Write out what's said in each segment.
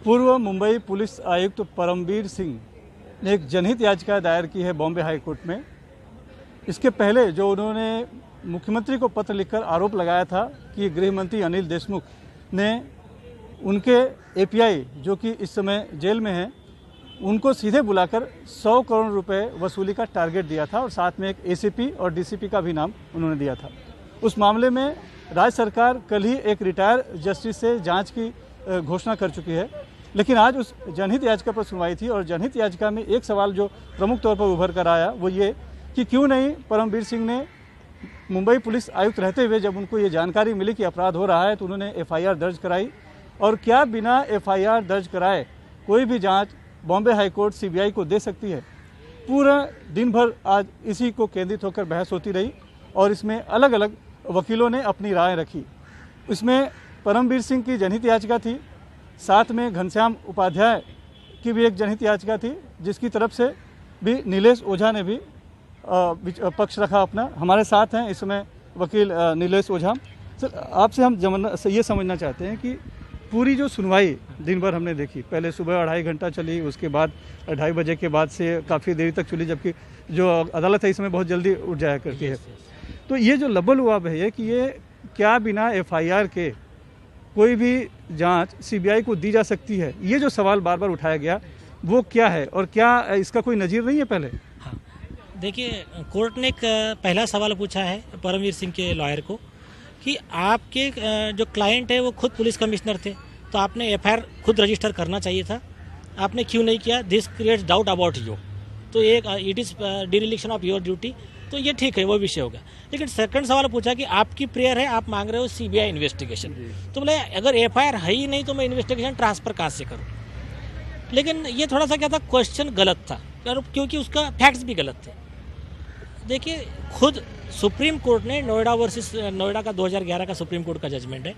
पूर्व मुंबई पुलिस आयुक्त परमबीर सिंह ने एक जनहित याचिका दायर की है बॉम्बे हाई कोर्ट में। इसके पहले जो उन्होंने मुख्यमंत्री को पत्र लिखकर आरोप लगाया था कि गृह मंत्री अनिल देशमुख ने उनके एपीआई जो कि इस समय जेल में हैं उनको सीधे बुलाकर 100 करोड़ रुपए वसूली का टारगेट दिया था और साथ में एक एसीपी और डीसीपी का भी नाम उन्होंने दिया था। उस मामले में राज्य सरकार कल ही एक रिटायर जस्टिस से जांच की घोषणा कर चुकी है, लेकिन आज उस जनहित याचिका पर सुनवाई थी और जनहित याचिका में एक सवाल जो प्रमुख तौर पर उभर कर आया वो ये कि क्यों नहीं परमबीर सिंह ने मुंबई पुलिस आयुक्त रहते हुए जब उनको ये जानकारी मिली कि अपराध हो रहा है तो उन्होंने एफआईआर दर्ज कराई, और क्या बिना एफआईआर दर्ज कराए कोई भी जांच बॉम्बे हाई कोर्ट सीबीआई को दे सकती है। पूरा दिन भर आज इसी को केंद्रित होकर बहस होती रही और इसमें अलग अलग वकीलों ने अपनी राय रखी। इसमें परमबीर सिंह की जनहित याचिका थी, साथ में घनश्याम उपाध्याय की भी एक जनहित याचिका थी जिसकी तरफ से भी नीलेश ओझा ने भी पक्ष रखा अपना। हमारे साथ हैं इस समय वकील नीलेश ओझा। सर, आपसे हम ये समझना चाहते हैं कि पूरी जो सुनवाई दिन भर हमने देखी, पहले सुबह 2.5 घंटा चली, उसके बाद 2:30 बजे के बाद से काफ़ी देरी तक चली, जबकि जो अदालत है इसमें बहुत जल्दी उठ जाया करती है। तो ये जो लबल हुआ है कि ये क्या बिना एफआईआर के कोई भी जांच सीबीआई को दी जा सकती है, ये जो सवाल बार बार उठाया गया वो क्या है और क्या इसका कोई नज़ीर नहीं है पहले? हाँ, देखिए, कोर्ट ने एक पहला सवाल पूछा है परमवीर सिंह के लॉयर को कि आपके जो क्लाइंट है वो खुद पुलिस कमिश्नर थे, तो आपने एफआईआर खुद रजिस्टर करना चाहिए था, आपने क्यों नहीं किया? This creates doubt about you. तो एक it is dereliction of your duty, तो ये ठीक है, वो विषय होगा। लेकिन सेकंड सवाल पूछा कि आपकी प्रेयर है, आप मांग रहे हो सीबीआई इन्वेस्टिगेशन, तो बोले अगर एफआईआर है ही नहीं तो मैं इन्वेस्टिगेशन ट्रांसफ़र कहाँ से करूँ? लेकिन ये थोड़ा सा क्या था, क्वेश्चन गलत था क्योंकि उसका फैक्ट्स भी गलत थे। देखिए, खुद सुप्रीम कोर्ट ने नोएडा वर्सेस नोएडा का 2011 का सुप्रीम कोर्ट का जजमेंट है,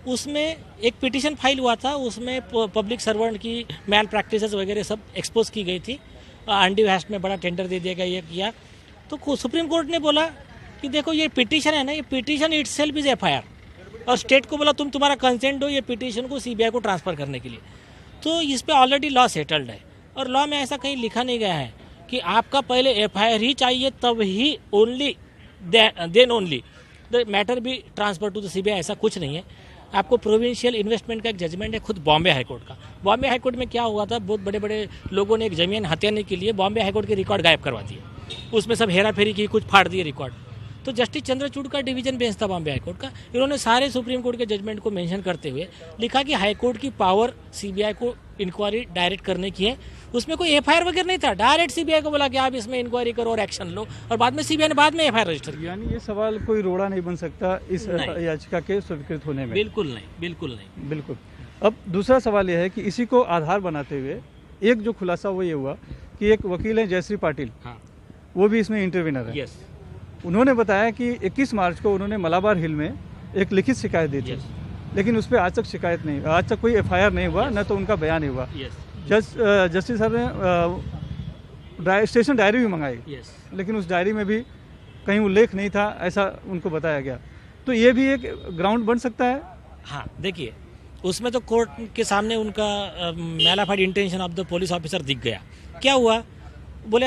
उसमें एक पिटीशन फाइल हुआ था, उसमें पब्लिक सर्वेंट की मैल प्रैक्टिसेस वगैरह सब एक्सपोज की गई थी। अंडी वेस्ट में बड़ा टेंडर दे दिया गया, ये किया। तो सुप्रीम कोर्ट ने बोला कि देखो ये पिटीशन है ना, ये पिटीशन इटसेल्फ इज एफआईआर, और स्टेट को बोला तुम्हारा कंसेंट दो ये पिटीशन को सीबीआई को ट्रांसफ़र करने के लिए। तो इस पर ऑलरेडी लॉ सेटल्ड है और लॉ में ऐसा कहीं लिखा नहीं गया है कि आपका पहले एफआईआर ही चाहिए तब ही only then only the matter भी ट्रांसफर टू द सीबीआई, ऐसा कुछ नहीं है। आपको प्रोविंशियल इन्वेस्टमेंट का एक जजमेंट है खुद बॉम्बे हाईकोर्ट का। बॉम्बे हाईकोर्ट में क्या हुआ था, बहुत बड़े बड़े लोगों ने एक जमीन हथियाने के लिए बॉम्बे हाईकोर्ट के रिकॉर्ड गायब करवा दिए, उसमें सब हेरा फेरी की, कुछ फाड़ दिए रिकॉर्ड। तो जस्टिस चंद्रचूड़ का डिवीजन बेंच था बॉम्बे हाईकोर्ट का, इन्होंने सारे सुप्रीम कोर्ट के जजमेंट को मेंशन करते हुए लिखा कि हाईकोर्ट की पावर सीबीआई को इंक्वायरी डायरेक्ट करने की है। उसमें कोई एफआईआर वगैरह नहीं था, डायरेक्ट सीबीआई को बोला कि आप इसमें इंक्वायरी करो और एक्शन लो, और बाद में सीबीआई ने बाद में एफआईआर रजिस्टर किया। यानी ये सवाल कोई रोड़ा नहीं बन सकता इस याचिका के स्वीकृत होने में? बिल्कुल नहीं, बिल्कुल नहीं, बिल्कुल। अब दूसरा सवाल यह है कि इसी को आधार बनाते हुए एक जो खुलासा वो ये हुआ कि एक वकील है जयश्री पाटिल, हाँ, वो भी इसमें इंटरवीनर है। यस। उन्होंने बताया कि 21 मार्च को उन्होंने मलाबार हिल में एक लिखित शिकायत दी थी, लेकिन उस पर आज तक शिकायत नहीं, आज तक कोई एफआईआर नहीं हुआ, न तो उनका बयान ही हुआ। जस्टिस सर ने स्टेशन डायरी भी मंगाई, लेकिन उस डायरी में भी कहीं उल्लेख नहीं था, ऐसा उनको बताया गया। तो ये भी एक ग्राउंड बन सकता है? हाँ, देखिए, उसमें तो कोर्ट के सामने उनका malafide intention of the police officer दिख गया। क्या हुआ, बोले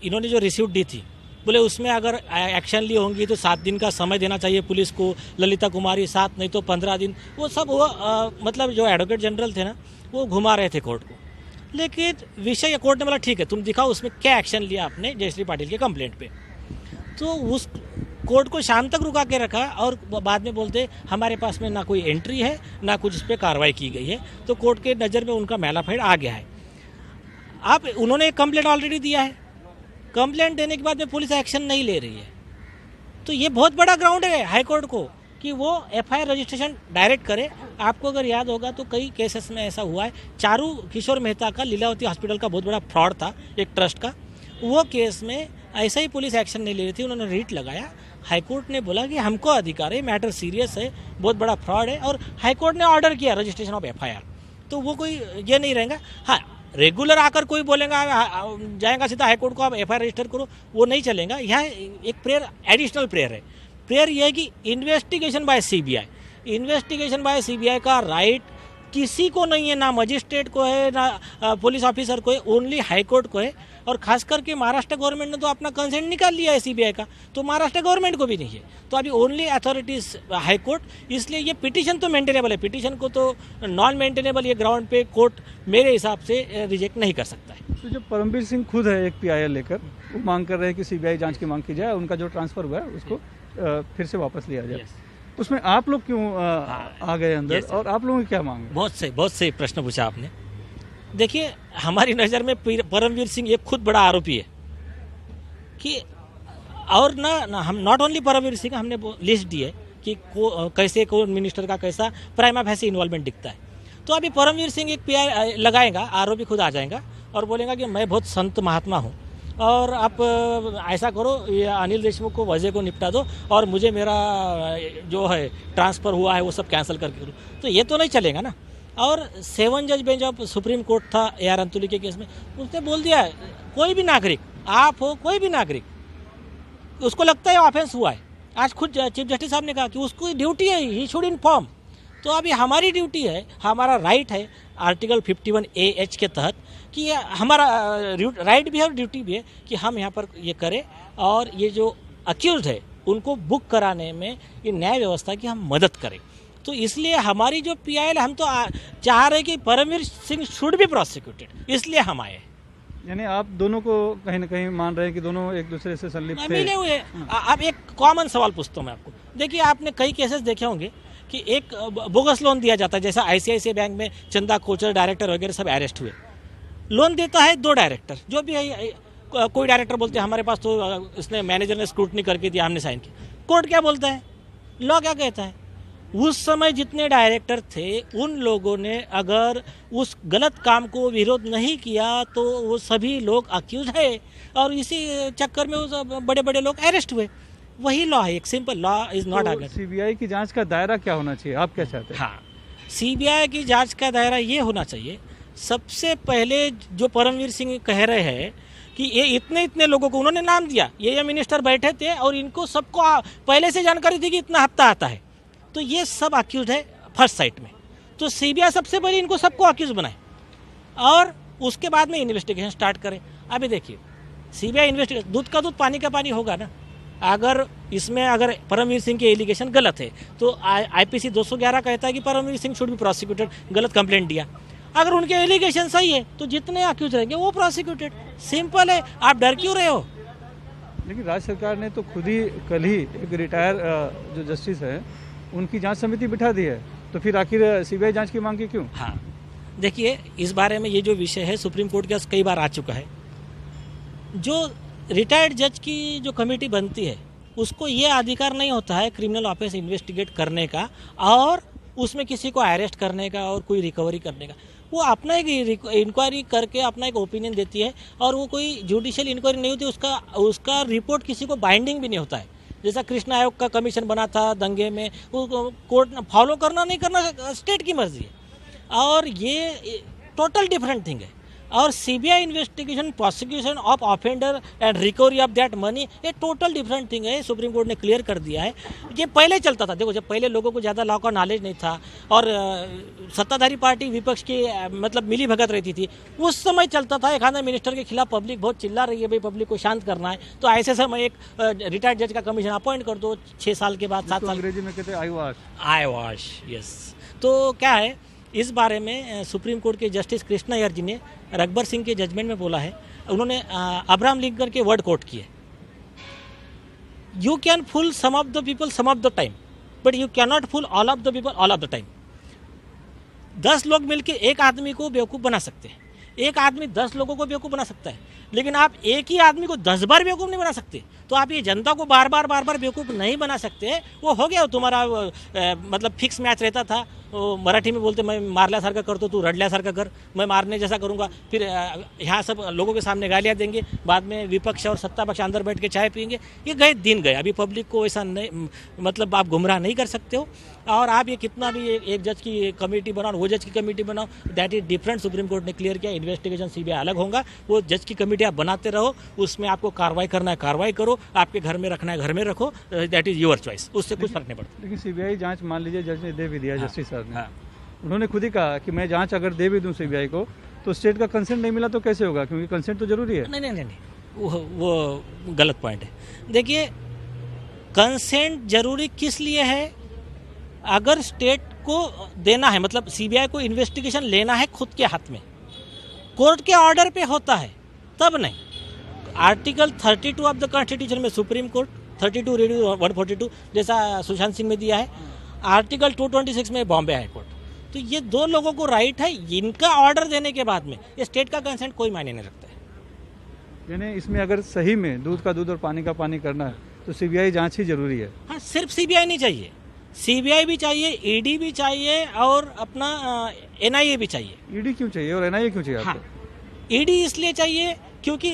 इन्होंने जो रिसीव्ट दी थी, बोले उसमें अगर एक्शन ली होंगी तो 7 दिन का समय देना चाहिए पुलिस को, ललिता कुमारी 7 नहीं तो 15 दिन, वो सब मतलब जो एडवोकेट जनरल थे ना वो घुमा रहे थे कोर्ट को। लेकिन विषय कोर्ट ने बोला ठीक है, तुम दिखाओ उसमें क्या एक्शन लिया आपने जयश्री पाटिल के कंप्लेंट पे। तो उस कोर्ट को शाम तक रुका के रखा और बाद में बोलते हमारे पास में ना कोई एंट्री है ना कुछ इस पर कार्रवाई की गई है। तो कोर्ट के नज़र में उनका मैलाफाइड आ गया है। अब उन्होंने एक कंप्लेंट ऑलरेडी दिया है, कंप्लेंट देने के बाद में पुलिस एक्शन नहीं ले रही है, तो ये बहुत बड़ा ग्राउंड है हाई कोर्ट को कि वो एफआईआर रजिस्ट्रेशन डायरेक्ट करे। आपको अगर याद होगा तो कई केसेस में ऐसा हुआ है, चारू किशोर मेहता का लीलावती हॉस्पिटल का बहुत बड़ा फ्रॉड था एक ट्रस्ट का, वो केस में ऐसा ही पुलिस एक्शन नहीं ले रही थी, उन्होंने रीट लगाया, हाईकोर्ट ने बोला कि हमको अधिकार है, मैटर सीरियस है, बहुत बड़ा फ्रॉड है, और हाईकोर्ट ने ऑर्डर किया रजिस्ट्रेशन ऑफ एफआईआर। तो वो कोई ये नहीं रहेगा। हाँ, रेगुलर आकर कोई बोलेगा जाएगा सीधा हाईकोर्ट को आप एफआईआर रजिस्टर करो, वो नहीं चलेगा। यहाँ एक प्रेयर, एडिशनल प्रेयर है। प्रेयर ये है कि investigation by CBI, investigation by CBI का राइट किसी को नहीं है, ना मजिस्ट्रेट को है, ना पुलिस ऑफिसर को है, ओनली हाई कोर्ट को है। और खास करके महाराष्ट्र गवर्नमेंट ने तो अपना कंसेंट निकाल लिया है सीबीआई का, तो महाराष्ट्र गवर्नमेंट को भी नहीं है। तो अभी ओनली अथॉरिटीज हाई कोर्ट, इसलिए ये पिटीशन तो मेंटेनेबल है, पिटीशन को तो नॉन मेंटेनेबल ये ग्राउंड पे कोर्ट मेरे हिसाब से रिजेक्ट नहीं कर सकता है। तो जो परमवीर सिंह खुद है एक PIL लेकर, वो मांग कर रहे हैं कि सीबीआई जांच की मांग की जाए, उनका जो ट्रांसफर हुआ है उसको फिर से वापस लिया जाए। उसमें आप लोग क्यों आ गए अंदर, और आप लोगों की क्या मांग है? बहुत सही प्रश्न पूछा आपने। देखिए, हमारी नज़र में परमवीर सिंह एक खुद बड़ा आरोपी है कि, और ना हम नॉट ओनली परमवीर सिंह, हमने लिस्ट दी है कि कैसे कौन मिनिस्टर का कैसा प्राइमा फैसी इन्वॉल्वमेंट दिखता है। तो अभी परमवीर सिंह एक PI लगाएगा, आरोपी खुद आ जाएगा और बोलेगा कि मैं बहुत संत महात्मा हूँ और आप ऐसा करो, ये अनिल देशमुख को वजह को निपटा दो और मुझे मेरा जो है ट्रांसफ़र हुआ है वो सब कैंसिल करके दो। तो ये तो नहीं चलेगा ना। और 7 जज बेंच ऑफ सुप्रीम कोर्ट था AR अंतुली के केस में, उसने बोल दिया कोई भी नागरिक, आप हो कोई भी नागरिक, उसको लगता है ऑफेंस हुआ है, आज खुद चीफ जस्टिस साहब ने कहा कि उसकी ड्यूटी है, ही शुड इन्फॉर्म। तो अभी हमारी ड्यूटी है, हमारा राइट है आर्टिकल 51AH के तहत कि हमारा राइट भी है और ड्यूटी भी है कि हम यहाँ पर ये करें और ये जो अक्यूज है उनको बुक कराने में ये न्याय व्यवस्था की हम मदद करें। तो इसलिए हमारी जो PIL, हम तो चाह रहे कि Paramvir Singh should be prosecuted, इसलिए हम आए। यानी आप दोनों को कहीं ना कहीं मान रहे हैं कि दोनों एक दूसरे से संलिप्त थे? मिले हुए। अब एक कॉमन सवाल पूछता हूँ मैं आपको। देखिए, आपने कई केसेस देखे होंगे कि एक बोगस लोन दिया जाता है, जैसा ICICI बैंक में चंदा कोचर डायरेक्टर वगैरह सब अरेस्ट हुए। लोन देता है 2 डायरेक्टर, जो भी है, कोई डायरेक्टर बोलते हैं हमारे पास तो इसने मैनेजर ने स्क्रूटनी करके दिया, हमने साइन किया। कोर्ट क्या बोलता है, लॉ क्या कहता है? उस समय जितने डायरेक्टर थे उन लोगों ने अगर उस गलत काम को विरोध नहीं किया तो वो सभी लोग अक्यूज है और इसी चक्कर में वो बड़े बड़े लोग अरेस्ट हुए। वही लॉ है, एक simple law is not argument. CBI की जांच का दायरा क्या होना चाहिए, आप क्या चाहते हैं? हाँ, सीबीआई की जांच का दायरा ये होना चाहिए, सबसे पहले जो परमवीर सिंह कह रहे हैं कि ये इतने लोगों को उन्होंने नाम दिया, ये मिनिस्टर बैठे थे और इनको सबको पहले से जानकारी थी कि इतना हफ्ता आता है, तो ये सब अक्यूज है फर्स्ट साइट में। तो सीबीआई सबसे पहले इनको सबको अक्यूज बनाए और उसके बाद में इन्वेस्टिगेशन स्टार्ट करे। अभी देखिए, सीबीआई इन्वेस्टिगेशन, दूध का दूध पानी का पानी होगा ना। अगर इसमें अगर परमवीर सिंह के एलिगेशन गलत है तो IPC 211 कहता है कि Paramvir Singh should be prosecuted, गलत कंप्लेंट दिया। अगर उनके एलिगेशन सही है तो जितने अक्यूज रहेंगे वो प्रोसिक्यूटेड, सिंपल है। आप डर क्यों रहे हो? लेकिन राज्य सरकार ने तो खुद ही कल ही एक रिटायर जो जस्टिस है उनकी जांच समिति बिठा दी है, तो फिर आखिर सीबीआई जांच की मांग की क्यों? हाँ, देखिए, इस बारे में ये जो विषय है सुप्रीम कोर्ट के पास कई बार आ चुका है। जो रिटायर्ड जज की जो कमेटी बनती है उसको ये अधिकार नहीं होता है क्रिमिनल ऑफेंस इन्वेस्टिगेट करने का और उसमें किसी को अरेस्ट करने का और कोई रिकवरी करने का। वो अपना एक इंक्वायरी करके अपना एक ओपिनियन देती है और वो कोई जुडिशियल इंक्वायरी नहीं होती, उसका रिपोर्ट किसी को बाइंडिंग भी नहीं होता है। जैसा कृष्ण आयोग का कमीशन बना था दंगे में, वो कोर्ट फॉलो करना नहीं करना स्टेट की मर्जी है और ये टोटल डिफरेंट थिंग है। और CBI investigation, prosecution of offender and recovery of that money, ये टोटल डिफरेंट थिंग है। सुप्रीम कोर्ट ने क्लियर कर दिया है। ये पहले चलता था, देखो, जब पहले लोगों को ज़्यादा लॉ का नॉलेज नहीं था और सत्ताधारी पार्टी विपक्ष की मतलब मिली भगत रहती थी, उस समय चलता था एक आधा मिनिस्टर के खिलाफ पब्लिक बहुत चिल्ला रही है, भाई पब्लिक को शांत करना है, तो ऐसे समय एक रिटायर्ड जज का कमीशन अपॉइंट कर दो 6 साल के बाद, 7 साल। अंग्रेजी में कहते हैं आई वॉश, यस। तो क्या है, इस बारे में सुप्रीम कोर्ट के जस्टिस कृष्णा अय्यर जी ने रघबर सिंह के जजमेंट में बोला है, उन्होंने अब्राहम लिंकन के वर्ड कोट किए, you can fool some of the people some of the time but you can not fool all of the people all of the time. 10 लोग मिलकर एक आदमी को बेवकूफ़ बना सकते हैं, एक आदमी 10 लोगों को बेवकूफ़ बना सकता है, लेकिन आप एक ही आदमी को 10 बार बेवकूफ़ नहीं बना सकते। तो आप ये जनता को बार बार बेवकूफ़ नहीं बना सकते। वो हो गया तुम्हारा मतलब फिक्स मैच रहता था। वो मराठी में बोलते, मैं मारल्यासारखं करतो, तू रडल्यासारखं कर, मैं मारने जैसा करूँगा। फिर यहाँ सब लोगों के सामने गालियाँ देंगे, बाद में विपक्ष और सत्ता पक्ष अंदर बैठ के चाय पियेंगे। ये गए दिन गए। अभी पब्लिक को ऐसा नहीं, मतलब आप गुमराह नहीं कर सकते हो। और आप ये कितना भी एक जज की कमेटी बनाओ, वो जज की कमेटी बनाओ, that is different. Supreme court ने क्लियर किया, इन्वेस्टिगेशन सीबीआई अलग होगा। वो जज की कमेटी आप बनाते रहो, उसमें आपको कार्रवाई करना है कार्रवाई करो, आपके घर में रखना है घर में रखो, दैट इज योर चॉइस, उससे कुछ फर्क नहीं पड़ता। लेकिन सीबीआई जांच मान लीजिए जज ने दे भी दिया, जस्टिस साहब ने, उन्होंने खुद ही कहा कि मैं जांच अगर दे भी दूं सीबीआई को तो स्टेट का कंसेंट नहीं मिला तो कैसे होगा, क्योंकि कंसेंट तो जरूरी है। नहीं, वो गलत पॉइंट है। देखिए, कंसेंट जरूरी किस लिए है? अगर स्टेट को देना है, मतलब सीबीआई को इन्वेस्टिगेशन लेना है खुद के हाथ में, कोर्ट के ऑर्डर पे होता है, तब नहीं। आर्टिकल 32 ऑफ द कॉन्स्टिट्यूशन में सुप्रीम कोर्ट 32 रेडियो 142 जैसा सुशांत सिंह में दिया है, आर्टिकल 226 में बॉम्बे हाई कोर्ट। तो ये दो लोगों को राइट है, इनका ऑर्डर देने के बाद में ये स्टेट का कंसेंट कोई मायने नहीं रखता है। यानी इसमें अगर सही में दूध का दूध और पानी का पानी करना है तो सीबीआई जांच ही जरूरी है। हाँ, सिर्फ सीबीआई नहीं चाहिए, सीबीआई भी चाहिए, ईडी भी चाहिए और अपना एनआईए भी चाहिए। ईडी क्यों चाहिए और एनआईए क्यों चाहिए आपको? हाँ, ईडी इसलिए चाहिए क्योंकि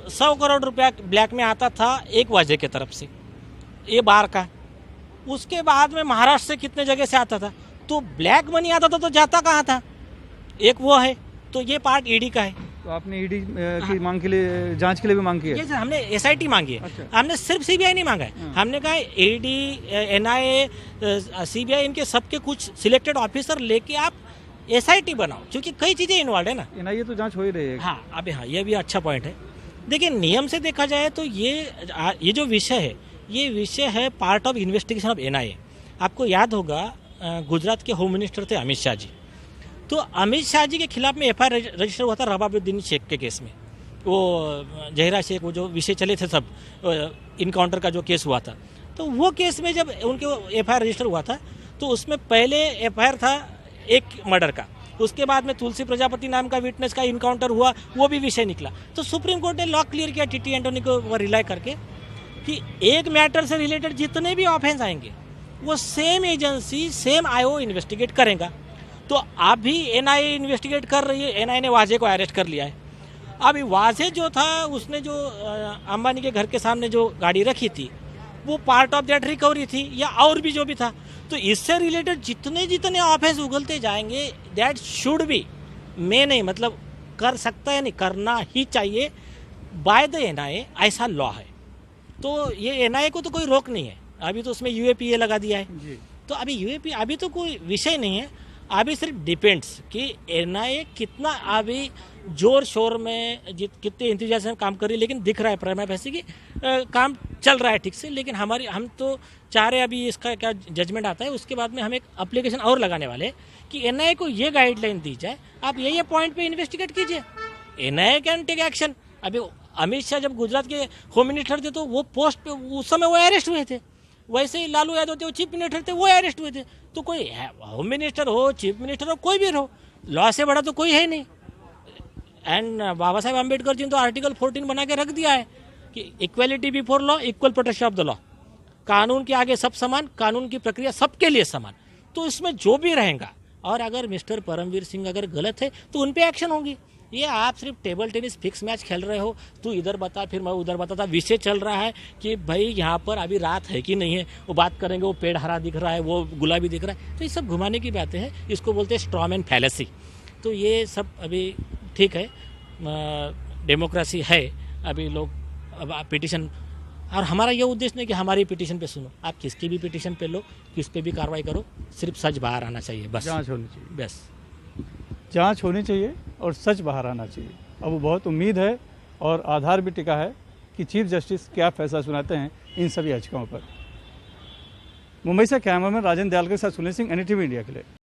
100 करोड़ रुपया ब्लैक में आता था एक वाजे की तरफ से, ये बार का। उसके बाद में महाराष्ट्र से कितने जगह से आता था, तो ब्लैक मनी आता था तो जाता कहाँ था? एक वो है, तो ये पार्ट ईडी का है। तो आपने ईडी की मांग के लिए, जांच के लिए भी मांग की है? सर, हमने एसआईटी मांगी है। अच्छा। हमने सिर्फ सीबीआई नहीं मांगा है, हमने कहा ईडी, एनआईए, सीबीआई, इनके सबके कुछ सिलेक्टेड ऑफिसर लेके आप एसआईटी बनाओ, क्योंकि कई चीजें इन्वॉल्व है ना। एनआईए तो जांच हो ही रही है। हाँ, अभी हाँ, ये भी अच्छा पॉइंट है। देखिए, नियम से देखा जाए तो ये जो विषय है, ये विषय है part of investigation of NIA. आपको याद होगा, गुजरात के होम मिनिस्टर थे अमित शाह जी, तो अमित शाह जी के खिलाफ में एफआईआर रजिस्टर हुआ था रबाबुद्दीन शेख के केस में। वो जहीरा शेख, वो जो विषय चले थे सब, इनकाउंटर का जो केस हुआ था, तो वो केस में जब उनके एफआईआर रजिस्टर हुआ था तो उसमें पहले एफआईआर था एक मर्डर का, उसके बाद में तुलसी प्रजापति नाम का विटनेस का इनकाउंटर हुआ, वो भी विषय निकला। तो सुप्रीम कोर्ट ने लॉ क्लियर किया टीटी एंटोनी को रिलाई करके कि एक मैटर से रिलेटेड जितने भी ऑफेंस आएंगे वो same agency, same IO investigate करेगा। तो अभी एनआईए इन्वेस्टिगेट कर रही है, एनआईए ने वाजे को अरेस्ट कर लिया है। अभी वाजे जो था, उसने जो अंबानी के घर के सामने जो गाड़ी रखी थी, वो पार्ट ऑफ दैट रिकवरी थी, या और भी जो भी था। तो इससे रिलेटेड जितने ऑफेंस उगलते जाएंगे, दैट शुड बी, मैं नहीं, मतलब कर सकता है, नहीं करना ही चाहिए बाय द एनआईए, ऐसा लॉ है। तो ये एनआईए को तो कोई रोक नहीं है, अभी तो उसमें यूएपीए लगा दिया है जी। तो अभी यूएपी अभी तो कोई विषय नहीं है, अभी सिर्फ डिपेंड्स कि एनआईए कितना अभी जोर शोर में कितने इंतजाम काम कर रही है। लेकिन दिख रहा है प्राइमा फेसी कि काम चल रहा है ठीक से। लेकिन हम तो चाह रहे, अभी इसका क्या जजमेंट आता है उसके बाद में हम एक एप्लीकेशन और लगाने वाले हैं कि एनआईए को ये गाइडलाइन दी जाए, आप ये पॉइंट पे इन्वेस्टिगेट कीजिए, एनआईए कैन टेक एक्शन। अभी अमित शाह जब गुजरात के होम मिनिस्टर थे तो वो पोस्ट पे उस समय वो अरेस्ट हुए थे, वैसे ही लालू यादव थे, वो चीफ मिनिस्टर थे, वो अरेस्ट हुए थे। तो कोई होम मिनिस्टर हो, चीफ मिनिस्टर हो, कोई भी हो, लॉ से बड़ा तो कोई है नहीं। एंड बाबा साहेब अम्बेडकर जी ने तो आर्टिकल 14 बना के रख दिया है कि equality before law, equal protection of the law, कानून के आगे सब समान, कानून की प्रक्रिया सबके लिए समान। तो इसमें जो भी रहेगा, और अगर मिस्टर परमवीर सिंह अगर गलत है तो उन पे एक्शन होगी। ये आप सिर्फ टेबल टेनिस फिक्स मैच खेल रहे हो, तू इधर बता फिर मैं उधर बताता। विषय चल रहा है कि भाई यहाँ पर अभी रात है कि नहीं है, वो बात करेंगे, वो पेड़ हरा दिख रहा है, वो गुलाबी दिख रहा है, तो ये सब घुमाने की बातें हैं, इसको बोलते हैं स्ट्रॉ मैन फैलेसी। तो ये सब अभी ठीक है, डेमोक्रेसी है, अभी लोग अब पिटिशन, और हमारा ये उद्देश्य नहीं कि हमारी पिटिशन पे सुनो, आप किसकी भी पिटिशन पे लो, किस पे भी कार्रवाई करो, सिर्फ सच बाहर आना चाहिए, बस जांच होनी चाहिए, बस जांच होनी चाहिए और सच बाहर आना चाहिए। अब बहुत उम्मीद है और आधार भी टिका है कि चीफ जस्टिस क्या फैसला सुनाते हैं इन सभी याचिकाओं पर। मुंबई से कैमरामैन राजेंद्र दयाल के साथ सुनील सिंह, एनडीटीवी इंडिया के लिए।